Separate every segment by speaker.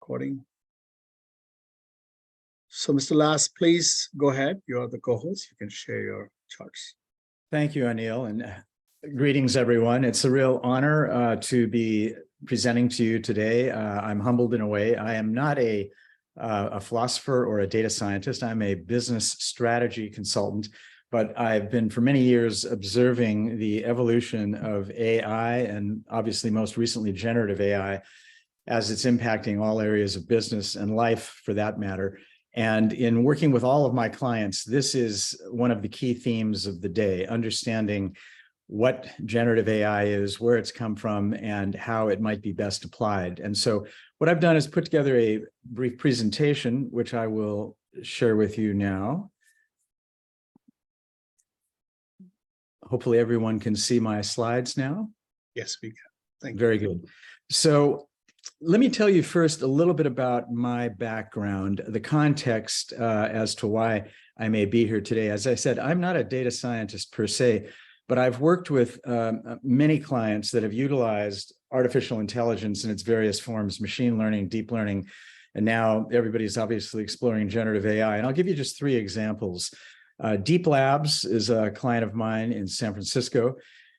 Speaker 1: recording. So Mr. Lass, please go ahead. You are the co-host. You can share your charts.
Speaker 2: Thank you, Anil, and greetings, everyone. It's a real honor to be presenting to you today. I'm humbled in a way. I am not a philosopher or a data scientist. I'm a business strategy consultant, but I've been for many years observing the evolution of AI and obviously most recently generative AI as it's impacting all areas of business and life for that matter. And in working with all of my clients, this is one of the key themes of the day, understanding what generative AI is, where it's come from, and how it might be best applied. And so what I've done is put together a brief presentation, which I will share with you now. Hopefully everyone can see my slides now.
Speaker 1: Yes, we can. Thank you.
Speaker 2: Very good. So let me tell you first a little bit about my background, the context as to why I may be here today. As I said, I'm not a data scientist per se, but I've worked with many clients that have utilized artificial intelligence in its various forms, machine learning, deep learning, and now everybody's obviously exploring generative AI. And I'll give you just three examples. Deep Labs is a client of mine in San Francisco.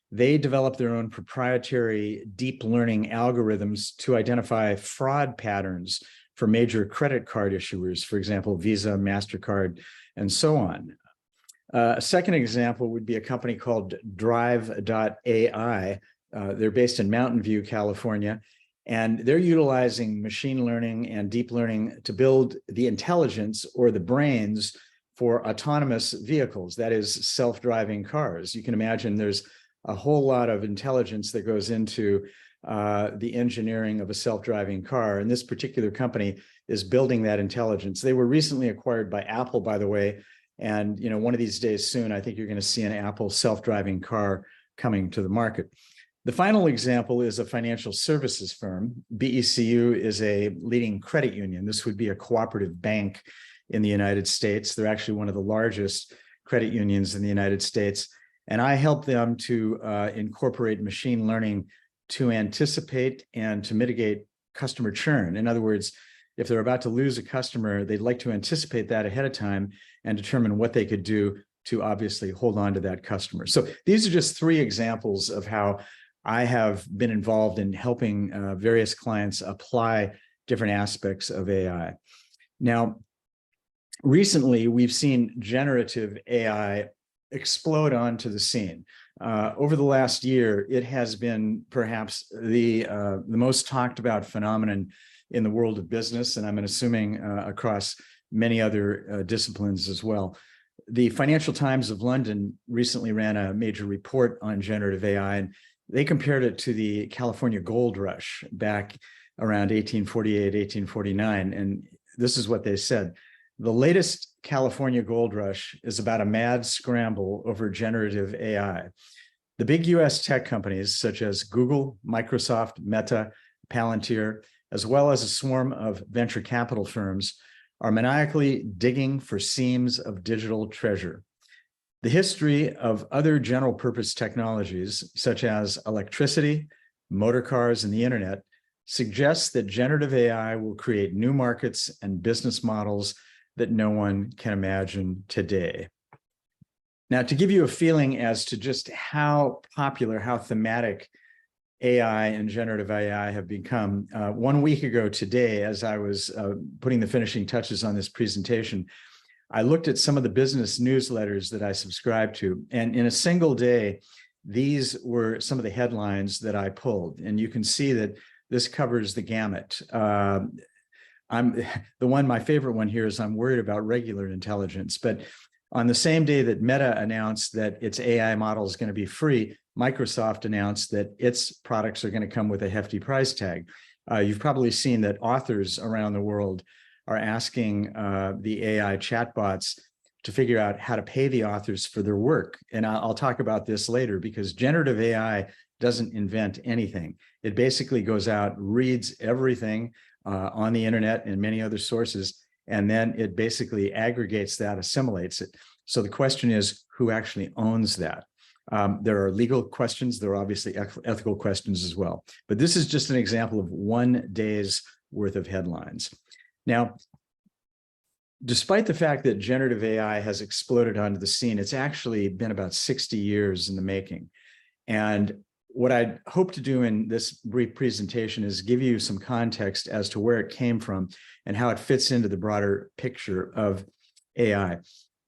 Speaker 2: They developed their own proprietary deep learning algorithms to identify fraud patterns for major credit card issuers, for example, Visa, MasterCard, and so on. A second example would be a company called Drive.ai. They're based in Mountain View, California, and they're utilizing machine learning and deep learning to build the intelligence or the brains for autonomous vehicles, that is self-driving cars. You can imagine there's a whole lot of intelligence that goes into the engineering of a self-driving car. And this particular company is building that intelligence. They were recently acquired by Apple, by the way. And one of these days soon, I think you're going to see an Apple self-driving car coming to the market. The final example is a financial services firm. BECU is a leading credit union. This would be a cooperative bank in the United States. They're actually one of the largest credit unions in the United States. And I help them to incorporate machine learning to anticipate and to mitigate customer churn. In other words, if they're about to lose a customer, they'd like to anticipate that ahead of time and determine what they could do to obviously hold on to that customer. So these are just three examples of how I have been involved in helping various clients apply different aspects of AI. Now, recently, we've seen generative AI explode onto the scene. Over the last year, it has been perhaps the most talked about phenomenon in the world of business, and I'm assuming across many other disciplines as well. The Financial Times of London recently ran a major report on generative AI, and they compared it to the California gold rush back around 1848, 1849. And this is what they said. The latest California gold rush is about a mad scramble over generative AI. The big US tech companies such as Google, Microsoft, Meta, Palantir, as well as a swarm of venture capital firms are maniacally digging for seams of digital treasure. The history of other general purpose technologies such as electricity, motor cars, and the internet suggests that generative AI will create new markets and business models that no one can imagine today. Now, to give you a feeling as to just how popular, how thematic AI and generative AI have become, 1 week ago today, as I was putting the finishing touches on this presentation, I looked at some of the business newsletters that I subscribe to, and in a single day, these were some of the headlines that I pulled, and you can see that this covers the gamut. My favorite one here is I'm worried about regular intelligence, but on the same day that Meta announced that its AI model is going to be free, Microsoft announced that its products are going to come with a hefty price tag. You've probably seen that authors around the world are asking the AI chatbots to figure out how to pay the authors for their work. And I'll talk about this later because generative AI doesn't invent anything. It basically goes out, reads everything on the internet and many other sources, and then it basically aggregates that, assimilates it. So the question is, who actually owns that? There are legal questions. There are obviously ethical questions as well. But this is just an example of 1 day's worth of headlines. Now, despite the fact that generative AI has exploded onto the scene, it's actually been about 60 years in the making. And what I hope to do in this brief presentation is give you some context as to where it came from and how it fits into the broader picture of AI.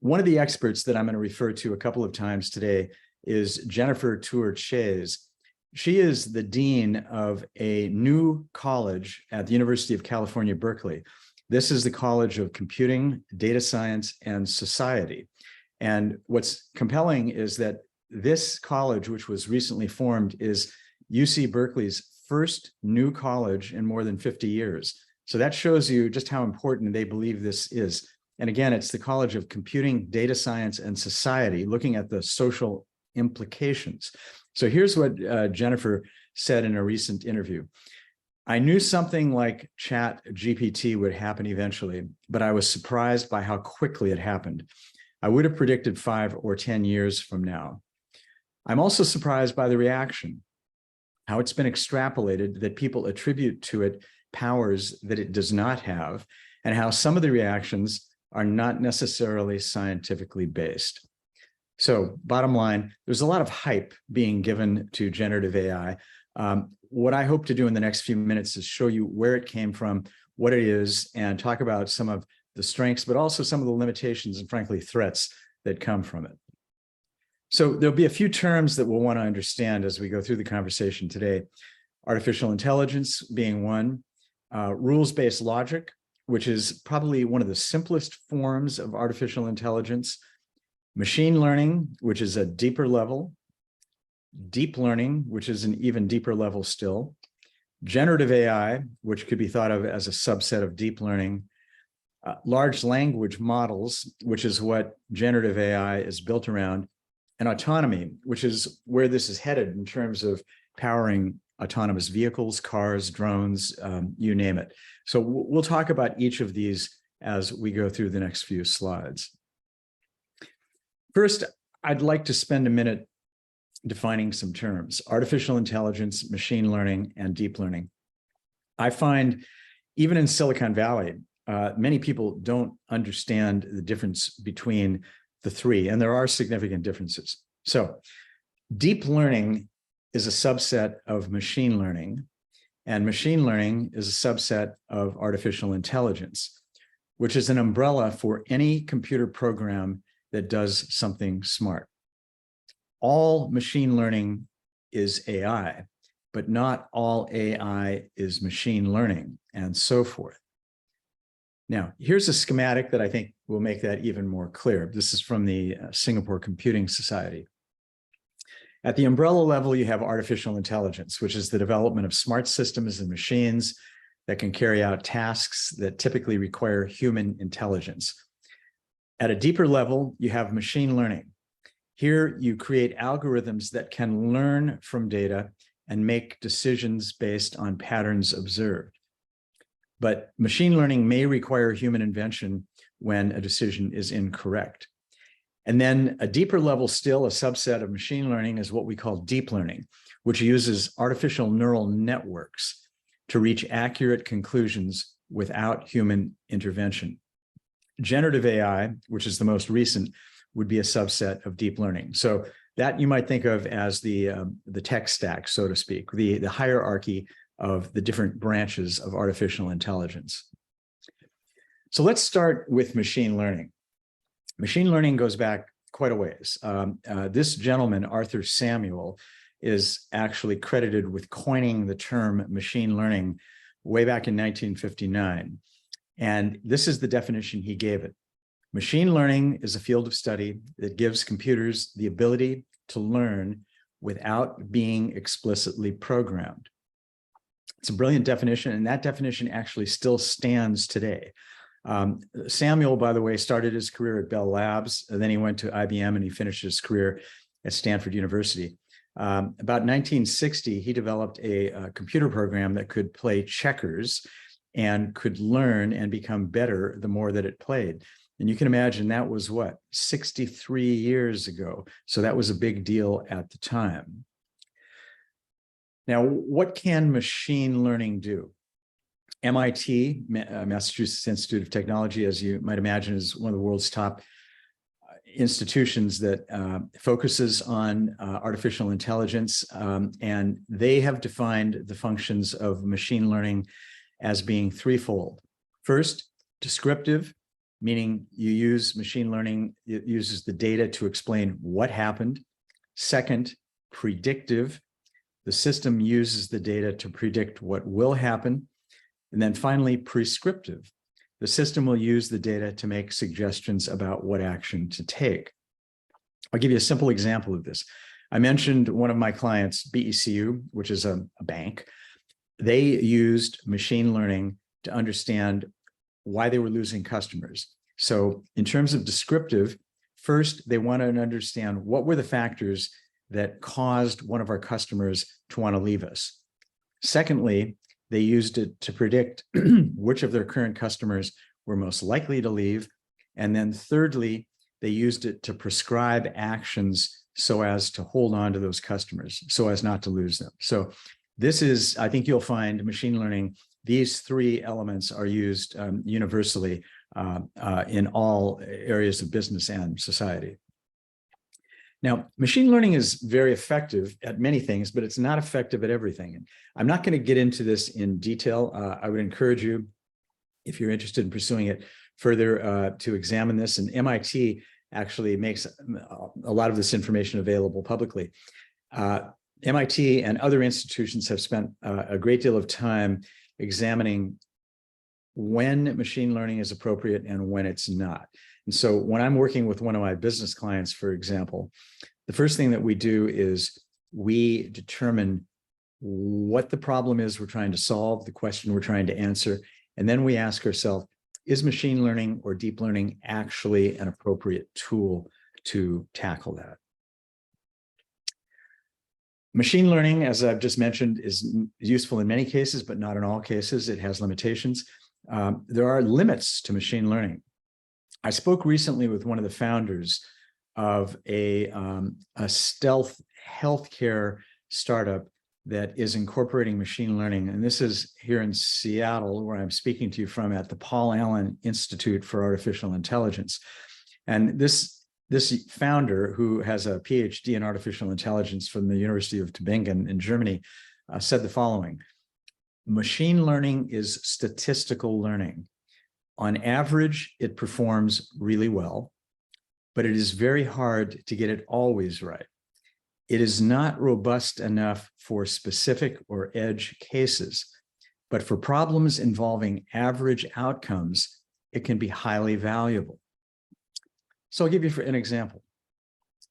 Speaker 2: One of the experts that I'm going to refer to a couple of times today is Jennifer Tour-Chase. She is the dean of a new college at the University of California, Berkeley. This is the College of Computing, Data Science, and Society. And what's compelling is that this college, which was recently formed, is UC Berkeley's first new college in more than 50 years. So that shows you just how important they believe this is. And again, it's the College of Computing, Data Science, and Society, looking at the social implications. So here's what Jennifer said in a recent interview. I knew something like ChatGPT would happen eventually, but I was surprised by how quickly it happened. I would have predicted 5 or 10 years from now. I'm also surprised by the reaction, how it's been extrapolated that people attribute to it powers that it does not have, and how some of the reactions are not necessarily scientifically based. So bottom line, there's a lot of hype being given to generative AI. What I hope to do in the next few minutes is show you where it came from, what it is, and talk about some of the strengths, but also some of the limitations and frankly, threats that come from it. So there'll be a few terms that we'll want to understand as we go through the conversation today. Artificial intelligence being one, rules-based logic, which is probably one of the simplest forms of artificial intelligence, machine learning, which is a deeper level, deep learning, which is an even deeper level still, generative AI, which could be thought of as a subset of deep learning, large language models, which is what generative AI is built around, and autonomy, which is where this is headed in terms of powering autonomous vehicles, cars, drones, you name it. So we'll talk about each of these as we go through the next few slides. First, I'd like to spend a minute defining some terms: artificial intelligence, machine learning, and deep learning. I find even in Silicon Valley, many people don't understand the difference between the three, and there are significant differences. So deep learning is a subset of machine learning, and machine learning is a subset of artificial intelligence, which is an umbrella for any computer program that does something smart. All machine learning is AI, but not all AI is machine learning, and so forth. Now, here's a schematic that I think will make that even more clear. This is from the Singapore Computing Society. At the umbrella level, you have artificial intelligence, which is the development of smart systems and machines that can carry out tasks that typically require human intelligence. At a deeper level, you have machine learning. Here, you create algorithms that can learn from data and make decisions based on patterns observed. But machine learning may require human invention when a decision is incorrect. And then a deeper level still, a subset of machine learning, is what we call deep learning, which uses artificial neural networks to reach accurate conclusions without human intervention. Generative AI, which is the most recent, would be a subset of deep learning. So that you might think of as the tech stack, so to speak, the hierarchy of the different branches of artificial intelligence. So let's start with machine learning. Machine learning goes back quite a ways. This gentleman, Arthur Samuel, is actually credited with coining the term machine learning way back in 1959. And this is the definition he gave it. Machine learning is a field of study that gives computers the ability to learn without being explicitly programmed. It's a brilliant definition, and that definition actually still stands today. Samuel, by the way, started his career at Bell Labs, and then he went to IBM and he finished his career at Stanford University. About 1960, he developed a computer program that could play checkers and could learn and become better the more that it played. And you can imagine that was what, 63 years ago. So that was a big deal at the time. Now, what can machine learning do? MIT, Massachusetts Institute of Technology, as you might imagine, is one of the world's top institutions that focuses on artificial intelligence. And they have defined the functions of machine learning as being threefold. First, descriptive, meaning you use machine learning, it uses the data to explain what happened. Second, predictive, the system uses the data to predict what will happen. And then finally, prescriptive, the system will use the data to make suggestions about what action to take. I'll give you a simple example of this. I mentioned one of my clients, BECU, which is a bank. They used machine learning to understand why they were losing customers. So in terms of descriptive, first, they wanted to understand what were the factors that caused one of our customers to want to leave us. Secondly, they used it to predict which of their current customers were most likely to leave. And then thirdly, they used it to prescribe actions so as to hold on to those customers, so as not to lose them. So this is, I think you'll find machine learning, these three elements are used universally in all areas of business and society. Now, machine learning is very effective at many things, but it's not effective at everything. And I'm not going to get into this in detail. I would encourage you, if you're interested in pursuing it further, to examine this. And MIT actually makes a lot of this information available publicly. MIT and other institutions have spent a great deal of time examining when machine learning is appropriate and when it's not. And so when I'm working with one of my business clients, for example, the first thing that we do is we determine what the problem is we're trying to solve, the question we're trying to answer, and then we ask ourselves, is machine learning or deep learning actually an appropriate tool to tackle that? Machine learning, as I've just mentioned, is useful in many cases, but not in all cases. It has limitations. There are limits to machine learning. I spoke recently with one of the founders of a stealth healthcare startup that is incorporating machine learning. And this is here in Seattle, where I'm speaking to you from at the Paul Allen Institute for Artificial Intelligence. And this founder, who has a PhD in artificial intelligence from the University of Tübingen in Germany, said the following: machine learning is statistical learning. On average, it performs really well, but it is very hard to get it always right. It is not robust enough for specific or edge cases, but for problems involving average outcomes, it can be highly valuable. So I'll give you an example.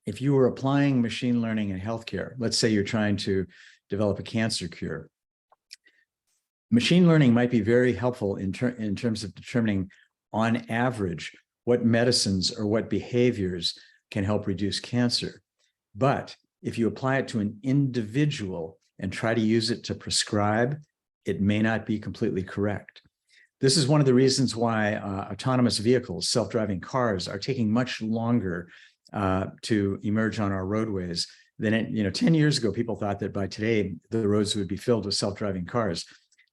Speaker 2: If you were applying machine learning in healthcare, let's say you're trying to develop a cancer cure, machine learning might be very helpful in terms of determining, on average, what medicines or what behaviors can help reduce cancer. But if you apply it to an individual and try to use it to prescribe, it may not be completely correct. This is one of the reasons why autonomous vehicles, self-driving cars, are taking much longer to emerge on our roadways than 10 years ago. People thought that by today, the roads would be filled with self-driving cars.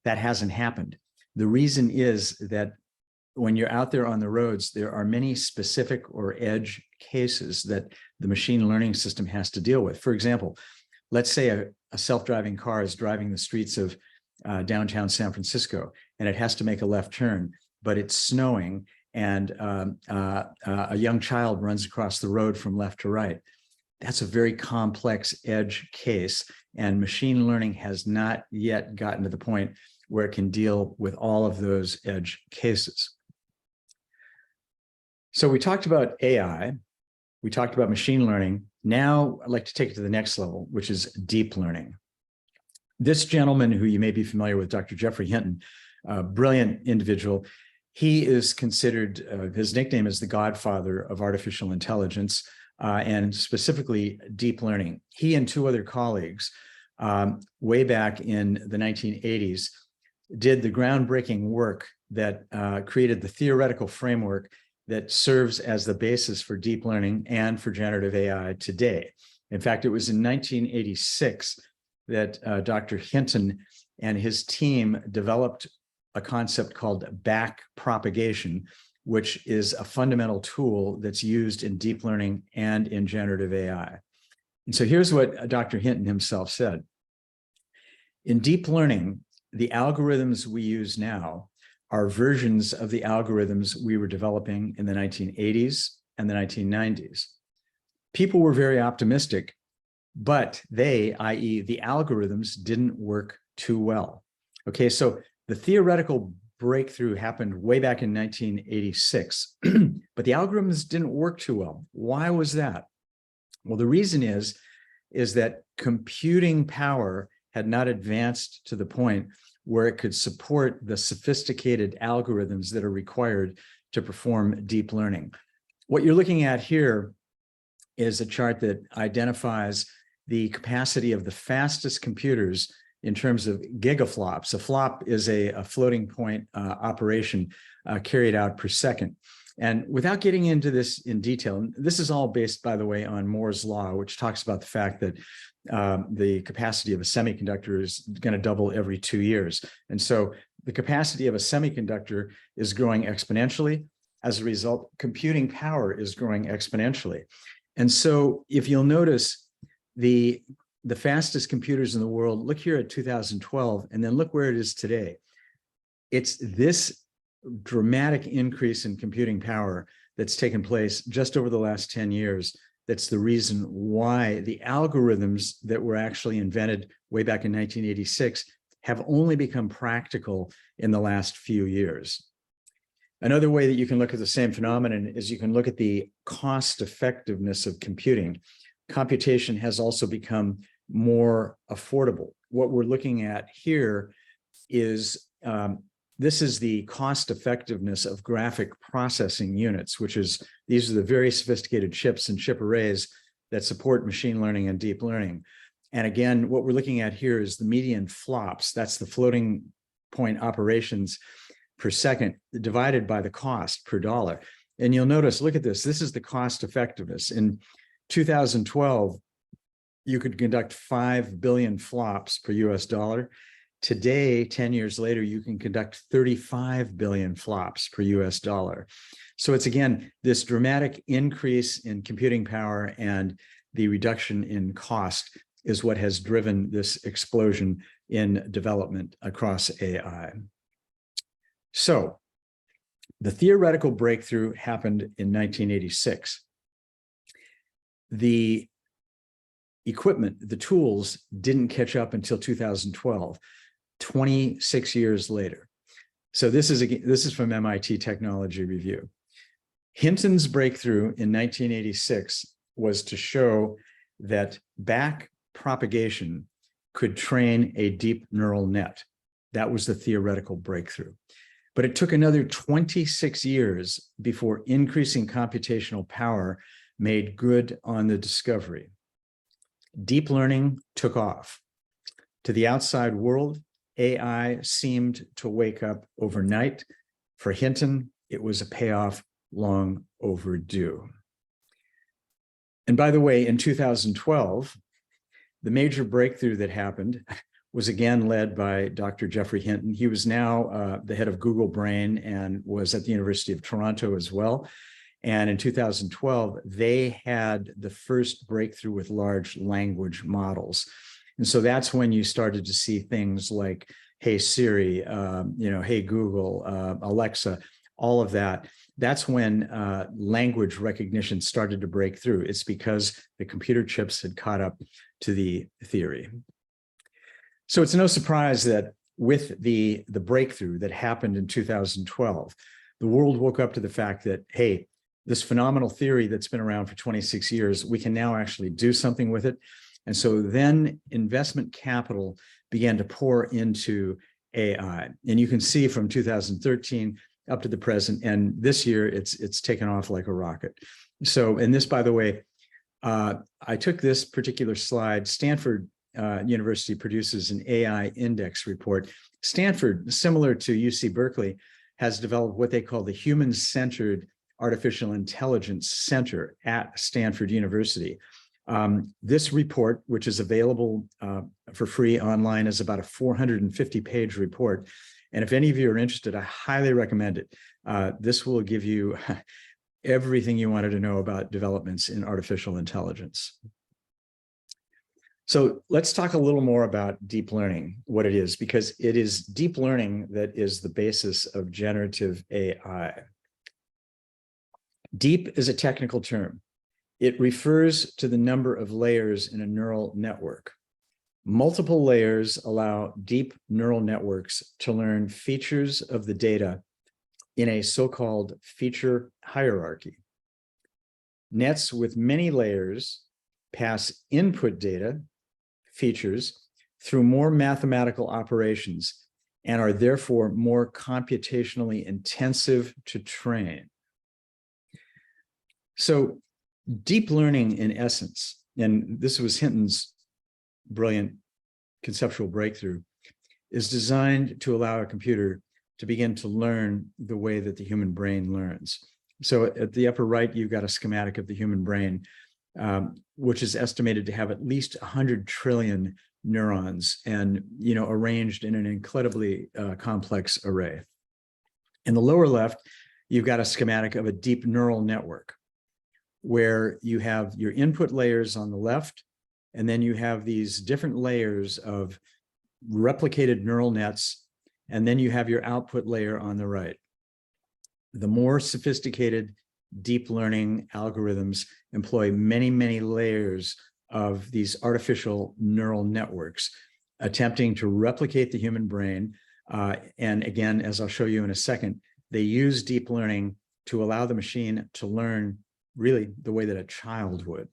Speaker 2: That hasn't happened. The reason is that when you're out there on the roads, there are many specific or edge cases that the machine learning system has to deal with. For example, let's say a self-driving car is driving the streets of downtown San Francisco, and it has to make a left turn, but it's snowing, and a young child runs across the road from left to right. That's a very complex edge case, and machine learning has not yet gotten to the point where it can deal with all of those edge cases. So we talked about AI, we talked about machine learning. Now I'd like to take it to the next level, which is deep learning. This gentleman, who you may be familiar with, Dr. Geoffrey Hinton, a brilliant individual, he is considered, his nickname is the godfather of artificial intelligence, and specifically deep learning. He and two other colleagues, way back in the 1980s, did the groundbreaking work that created the theoretical framework that serves as the basis for deep learning and for generative AI today. In fact, it was in 1986 that Dr. Hinton and his team developed a concept called back propagation, which is a fundamental tool that's used in deep learning and in generative AI. And so here's what Dr. Hinton himself said. In deep learning, the algorithms we use now are versions of the algorithms we were developing in the 1980s and the 1990s. People were very optimistic, but they, i.e. the algorithms, didn't work too well. Okay, so the theoretical breakthrough happened way back in 1986, but the algorithms didn't work too well. Why was that? Well, the reason is that computing power had not advanced to the point where it could support the sophisticated algorithms that are required to perform deep learning. What you're looking at here is a chart that identifies the capacity of the fastest computers in terms of gigaflops. A flop is a floating point operation carried out per second. And without getting into this in detail, this is all based, by the way, on Moore's law, which talks about the fact that the capacity of a semiconductor is going to double every 2 years. And so the capacity of a semiconductor is growing exponentially. As a result, computing power is growing exponentially. And so if you'll notice, the fastest computers in the world, look here at 2012, and then look where it is today. It's this dramatic increase in computing power that's taken place just over the last 10 years. That's the reason why the algorithms that were actually invented way back in 1986 have only become practical in the last few years. Another way that you can look at the same phenomenon is you can look at the cost effectiveness of computing. Computation has also become more affordable. What we're looking at here is this is the cost effectiveness of graphic processing units, these are the very sophisticated chips and chip arrays that support machine learning and deep learning. And again, what we're looking at here is the median flops. That's the floating point operations per second divided by the cost per dollar. And you'll notice, look at this. This is the cost effectiveness. In 2012, you could conduct 5 billion flops per US dollar. Today, 10 years later, you can conduct 35 billion flops per US dollar. So it's, again, this dramatic increase in computing power and the reduction in cost is what has driven this explosion in development across AI. So the theoretical breakthrough happened in 1986. The equipment, the tools didn't catch up until 2012, 26 years later. So this is from MIT Technology Review. Hinton's breakthrough in 1986 was to show that back propagation could train a deep neural net. That was the theoretical breakthrough. But it took another 26 years before increasing computational power made good on the discovery. Deep learning took off. To the outside world, AI seemed to wake up overnight. For Hinton, it was a payoff long overdue. And by the way, in 2012, the major breakthrough that happened was again led by Dr. Geoffrey Hinton. He was now the head of Google Brain and was at the University of Toronto as well. And in 2012, they had the first breakthrough with large language models. And so that's when you started to see things like, hey Siri, hey Google, Alexa, all of that. That's when language recognition started to break through. It's because the computer chips had caught up to the theory. So it's no surprise that with the breakthrough that happened in 2012, the world woke up to the fact that, hey, this phenomenal theory that's been around for 26 years, we can now actually do something with it. And so then investment capital began to pour into AI. And you can see from 2013 up to the present, and this year it's taken off like a rocket. So, and this, by the way, I took this particular slide. Stanford University produces an AI index report. Stanford, similar to UC Berkeley, has developed what they call the Human-Centered Artificial Intelligence Center at Stanford University. This report, which is available for free online, is about a 450-page report. And if any of you are interested, I highly recommend it. This will give you everything you wanted to know about developments in artificial intelligence. So let's talk a little more about deep learning, what it is, because it is deep learning that is the basis of generative AI. Deep is a technical term. It refers to the number of layers in a neural network. Multiple layers allow deep neural networks to learn features of the data in a so-called feature hierarchy. Nets with many layers pass input data, features, through more mathematical operations and are therefore more computationally intensive to train. So deep learning, in essence, and this was Hinton's brilliant conceptual breakthrough, is designed to allow a computer to begin to learn the way that the human brain learns. So at the upper right, you've got a schematic of the human brain, which is estimated to have at least 100 trillion neurons and, arranged in an incredibly complex array. In the lower left, you've got a schematic of a deep neural network, where you have your input layers on the left, and then you have these different layers of replicated neural nets, and then you have your output layer on the right. The more sophisticated deep learning algorithms employ many, many layers of these artificial neural networks, attempting to replicate the human brain. And again, as I'll show you in a second, they use deep learning to allow the machine to learn really the way that a child would.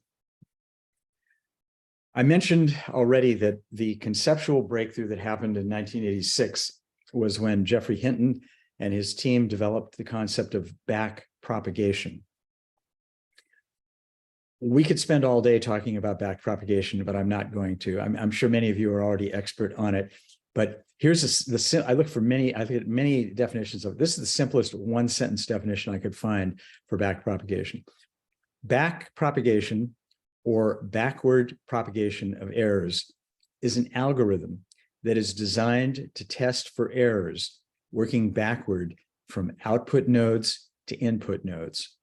Speaker 2: I mentioned already that the conceptual breakthrough that happened in 1986 was when Geoffrey Hinton and his team developed the concept of back propagation. We could spend all day talking about back propagation, but I'm not going to. I'm sure many of you are already expert on it. But here's I look at many definitions of it. This is the simplest one-sentence definition I could find for back propagation. Back propagation, or backward propagation of errors, is an algorithm that is designed to test for errors working backward from output nodes to input nodes.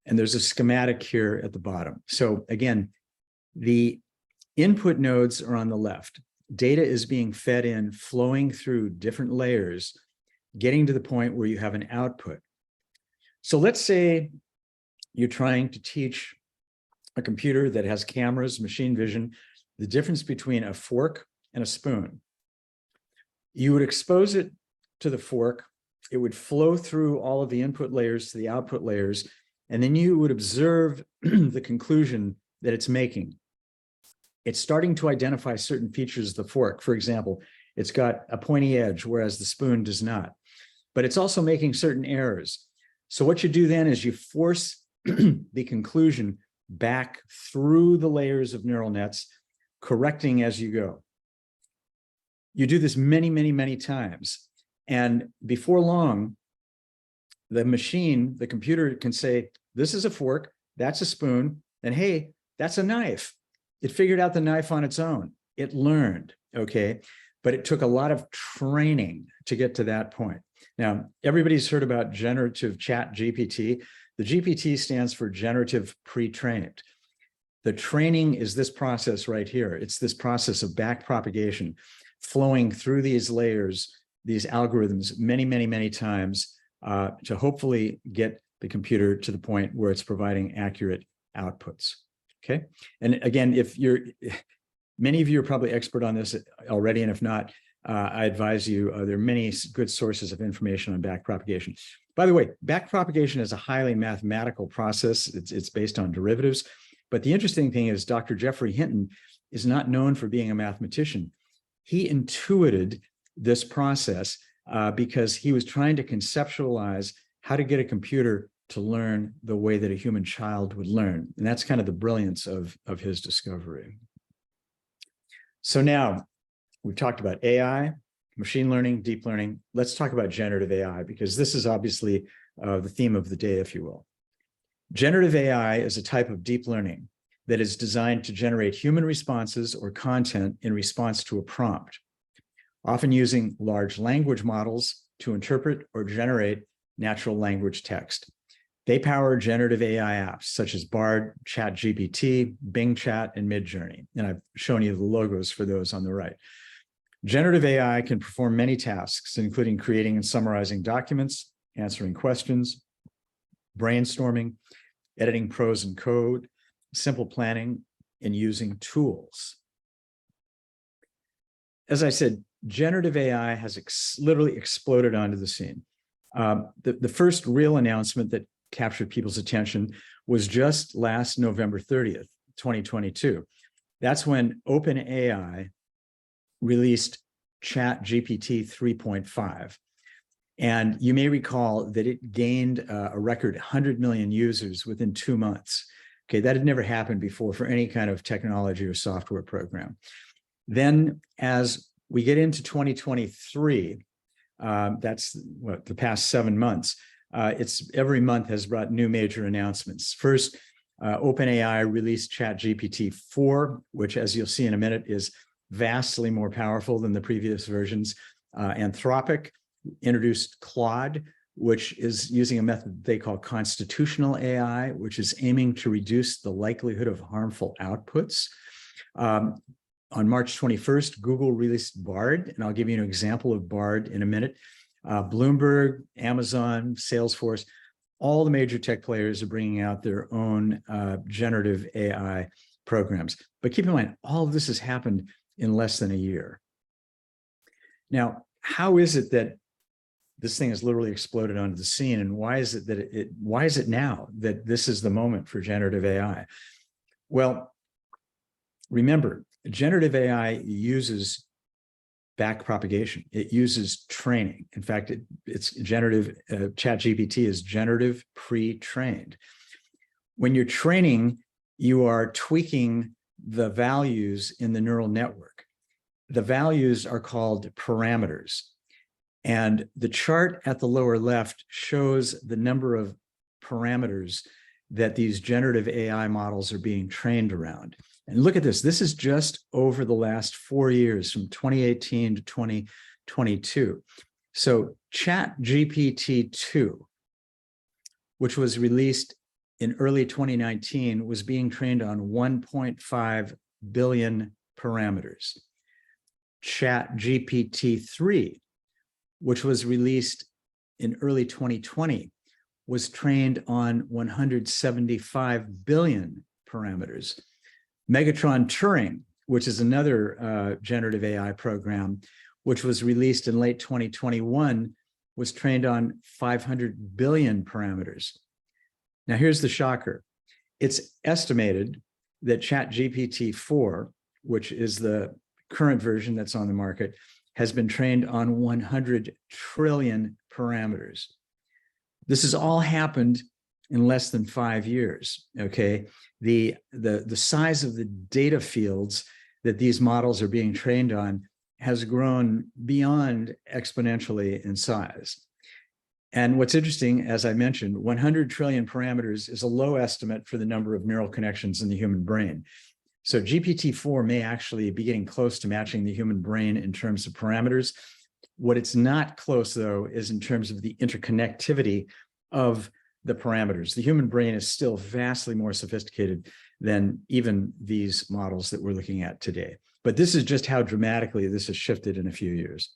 Speaker 2: And there's a schematic here at the bottom. So again, the input nodes are on the left. Data is being fed in, flowing through different layers, getting to the point where you have an output. So let's say you're trying to teach a computer that has cameras, machine vision, the difference between a fork and a spoon. You would expose it to the fork, it would flow through all of the input layers to the output layers, and then you would observe the conclusion that it's making. It's starting to identify certain features of the fork. For example, it's got a pointy edge, whereas the spoon does not. But it's also making certain errors. So what you do then is you force the conclusion back through the layers of neural nets, correcting as you go. You do this many, many, many times. And before long, the machine, the computer can say, this is a fork, that's a spoon, and hey, that's a knife. It figured out the knife on its own. It learned, okay? But it took a lot of training to get to that point. Now, everybody's heard about generative chat GPT. The GPT stands for generative pre-trained. The training is this process right here. It's this process of back propagation, flowing through these layers, these algorithms many, many, many times to hopefully get the computer to the point where it's providing accurate outputs. Okay. And again, many of you are probably expert on this already, and if not, I advise you, there are many good sources of information on back propagation. By the way, back propagation is a highly mathematical process. It's based on derivatives. But the interesting thing is Dr. Geoffrey Hinton is not known for being a mathematician. He intuited this process because he was trying to conceptualize how to get a computer to learn the way that a human child would learn. And that's kind of the brilliance of his discovery. So now we've talked about AI, machine learning, deep learning. Let's talk about generative AI, because this is obviously the theme of the day, if you will. Generative AI is a type of deep learning that is designed to generate human responses or content in response to a prompt. often using large language models to interpret or generate natural language text. They power generative AI apps such as Bard, ChatGPT, Bing Chat, and Midjourney. And I've shown you the logos for those on the right. Generative AI can perform many tasks, including creating and summarizing documents, answering questions, brainstorming, editing prose and code, simple planning, and using tools. As I said, generative AI has literally exploded onto the scene. The first real announcement that captured people's attention was just last November 30th, 2022. That's when OpenAI released ChatGPT 3.5. And you may recall that it gained a record 100 million users within 2 months. Okay, that had never happened before for any kind of technology or software program. Then as we get into 2023, that's what the past 7 months, it's every month has brought new major announcements. First, OpenAI released ChatGPT 4, which, as you'll see in a minute, is vastly more powerful than the previous versions. Anthropic introduced Claude, which is using a method they call constitutional AI, which is aiming to reduce the likelihood of harmful outputs. On March 21st, Google released Bard, and I'll give you an example of Bard in a minute. Bloomberg, Amazon, Salesforce, all the major tech players are bringing out their own generative AI programs. But keep in mind, all of this has happened in less than a year. Now, how is it that this thing has literally exploded onto the scene, and why is it that why is it now that this is the moment for generative AI? Well, remember, generative AI uses backpropagation. It uses training. In fact, it's generative. ChatGPT is generative pre-trained. When you're training, you are tweaking the values in the neural network. The values are called parameters. And the chart at the lower left shows the number of parameters that these generative AI models are being trained around. And look at this. This is just over the last 4 years, from 2018 to 2022. So ChatGPT 2, which was released in early 2019, was being trained on 1.5 billion parameters. ChatGPT 3, which was released in early 2020, was trained on 175 billion parameters. Megatron Turing, which is another generative AI program, which was released in late 2021, was trained on 500 billion parameters. Now, here's the shocker. It's estimated that ChatGPT 4, which is the current version that's on the market, has been trained on 100 trillion parameters. This has all happened in less than 5 years, okay? The size of the data fields that these models are being trained on has grown beyond exponentially in size. And what's interesting, as I mentioned, 100 trillion parameters is a low estimate for the number of neural connections in the human brain. So GPT-4 may actually be getting close to matching the human brain in terms of parameters. What it's not close, though, is in terms of the interconnectivity of the parameters. The human brain is still vastly more sophisticated than even these models that we're looking at today. But this is just how dramatically this has shifted in a few years.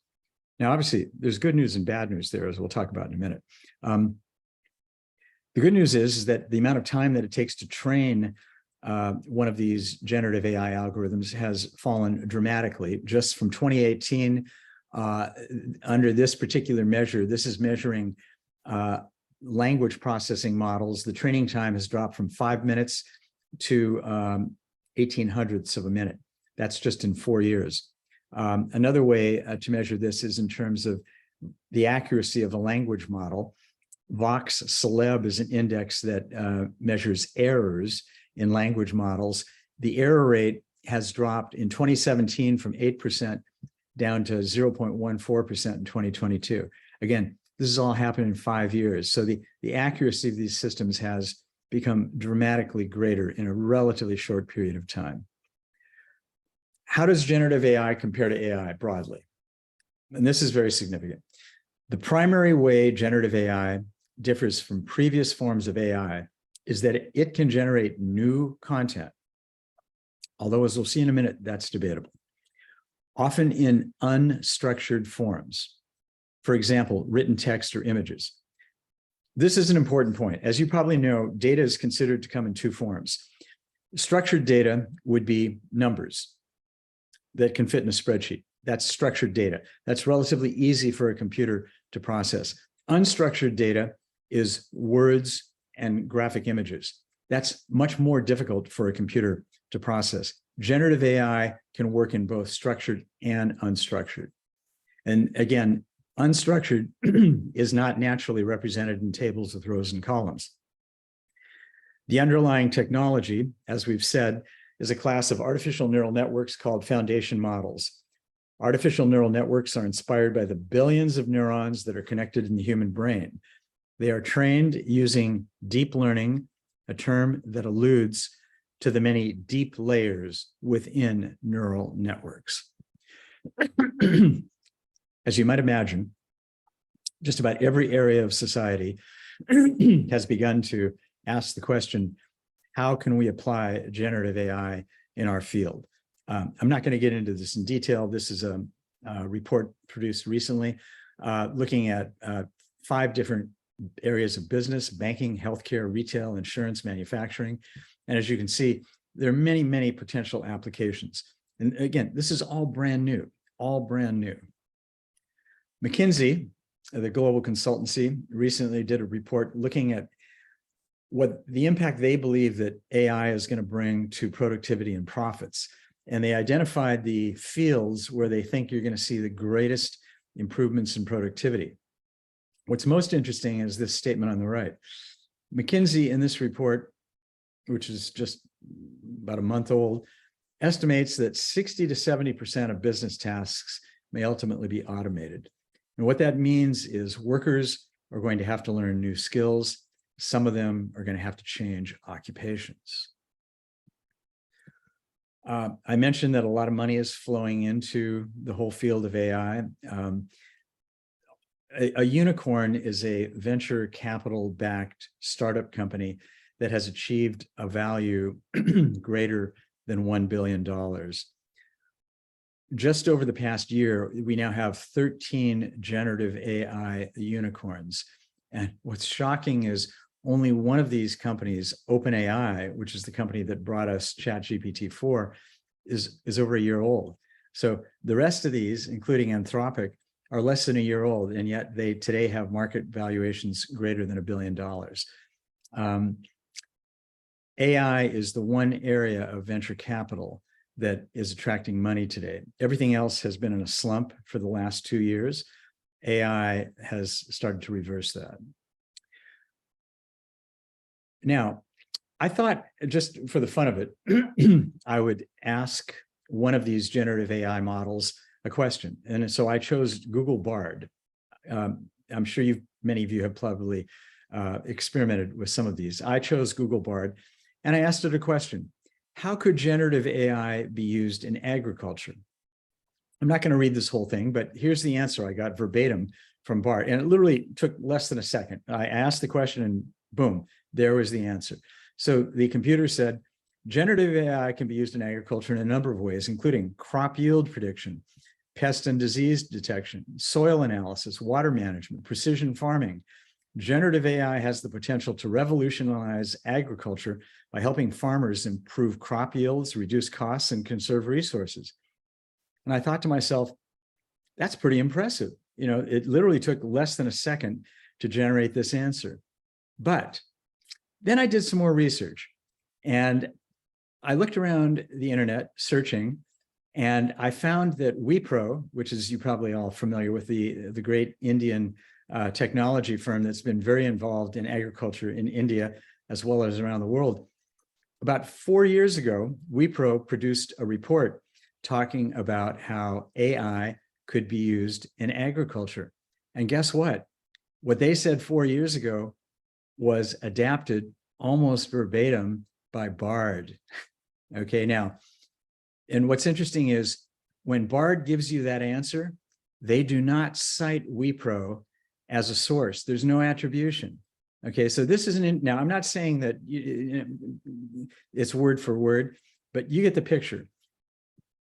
Speaker 2: Now, obviously, there's good news and bad news there, as we'll talk about in a minute. The good news is that the amount of time that it takes to train one of these generative AI algorithms has fallen dramatically. Just from 2018, under this particular measure, this is measuring language processing models. The training time has dropped from 5 minutes to 1800ths of a minute. That's just in 4 years. Another way to measure this is in terms of the accuracy of a language model. Vox Celeb is an index that measures errors in language models. The error rate has dropped in 2017 from 8% down to 0.14% in 2022. Again, this has all happened in 5 years. So the accuracy of these systems has become dramatically greater in a relatively short period of time. How does generative AI compare to AI broadly? and this is very significant, the primary way generative AI differs from previous forms of AI is that it can generate new content. Although, as we'll see in a minute, that's debatable. Often in unstructured forms. For example, written text or images. This is an important point. As you probably know, data is considered to come in two forms. Structured data would be numbers that can fit in a spreadsheet. That's structured data. That's relatively easy for a computer to process. Unstructured data is words and graphic images. That's much more difficult for a computer to process. Generative AI can work in both structured and unstructured. And again, unstructured is not naturally represented in tables with rows and columns. The underlying technology, as we've said, is a class of artificial neural networks called foundation models. Artificial neural networks are inspired by the billions of neurons that are connected in the human brain. They are trained using deep learning, a term that alludes to the many deep layers within neural networks. As you might imagine, just about every area of society has begun to ask the question, how can we apply generative AI in our field? I'm not going to get into this in detail. This is a report produced recently looking at 5 different areas of business: banking, healthcare, retail, insurance, manufacturing. And as you can see, there are many, many potential applications. And again, this is all brand new, all brand new. McKinsey, the global consultancy, recently did a report looking at what the impact they believe that AI is going to bring to productivity and profits. And they identified the fields where they think you're going to see the greatest improvements in productivity. What's most interesting is this statement on the right. McKinsey, in this report, which is just about a month old, estimates that 60 to 70% of business tasks may ultimately be automated. And what that means is workers are going to have to learn new skills. Some of them are going to have to change occupations. I mentioned that a lot of money is flowing into the whole field of AI. A unicorn is a venture capital-backed startup company that has achieved a value greater than $1 billion. Just over the past year, we now have 13 generative AI unicorns. And what's shocking is only one of these companies, OpenAI, which is the company that brought us ChatGPT-4, is over a year old. So the rest of these, including Anthropic, are less than a year old, and yet they today have market valuations greater than $1 billion. AI is the one area of venture capital that is attracting money today. Everything else has been in a slump for the last 2 years. AI has started to reverse that. Now, I thought, just for the fun of it, I would ask one of these generative AI models a question. And so I chose Google Bard. I'm sure many of you have probably experimented with some of these. I chose Google Bard, and I asked it a question. How could generative AI be used in agriculture? I'm not going to read this whole thing, but here's the answer I got verbatim from Bard. And it literally took less than a second. I asked the question and boom, there was the answer. So the computer said, generative AI can be used in agriculture in a number of ways, including crop yield prediction, pest and disease detection, soil analysis, water management, precision farming. Generative AI has the potential to revolutionize agriculture by helping farmers improve crop yields, reduce costs, and conserve resources. And I thought to myself, that's pretty impressive. You know, it literally took less than a second to generate this answer. But then I did some more research, and I looked around the internet searching, and I found that Wipro, which is, you probably all familiar with, the great Indian technology firm that's been very involved in agriculture in India as well as around the world. About 4 years ago, Wipro produced a report talking about how AI could be used in agriculture. And guess what? What they said 4 years ago was adapted almost verbatim by Bard. Okay, now, and what's interesting is when Bard gives you that answer, they do not cite Wipro as a source. There's no attribution. Okay, so this isn't, now I'm not saying that it's word for word, but you get the picture.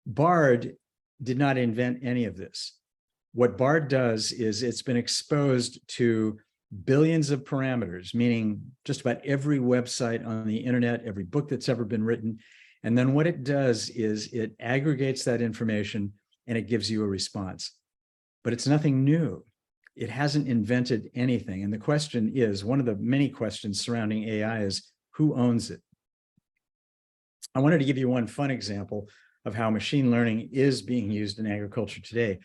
Speaker 2: Bard did not invent any of this. What Bard does is it's been exposed to billions of parameters, meaning just about every website on the internet, every book that's ever been written. And then what it does is it aggregates that information and it gives you a response. But it's nothing new. It hasn't invented anything. And the question is, one of the many questions surrounding AI is, who owns it? I wanted to give you one fun example of how machine learning is being used in agriculture today.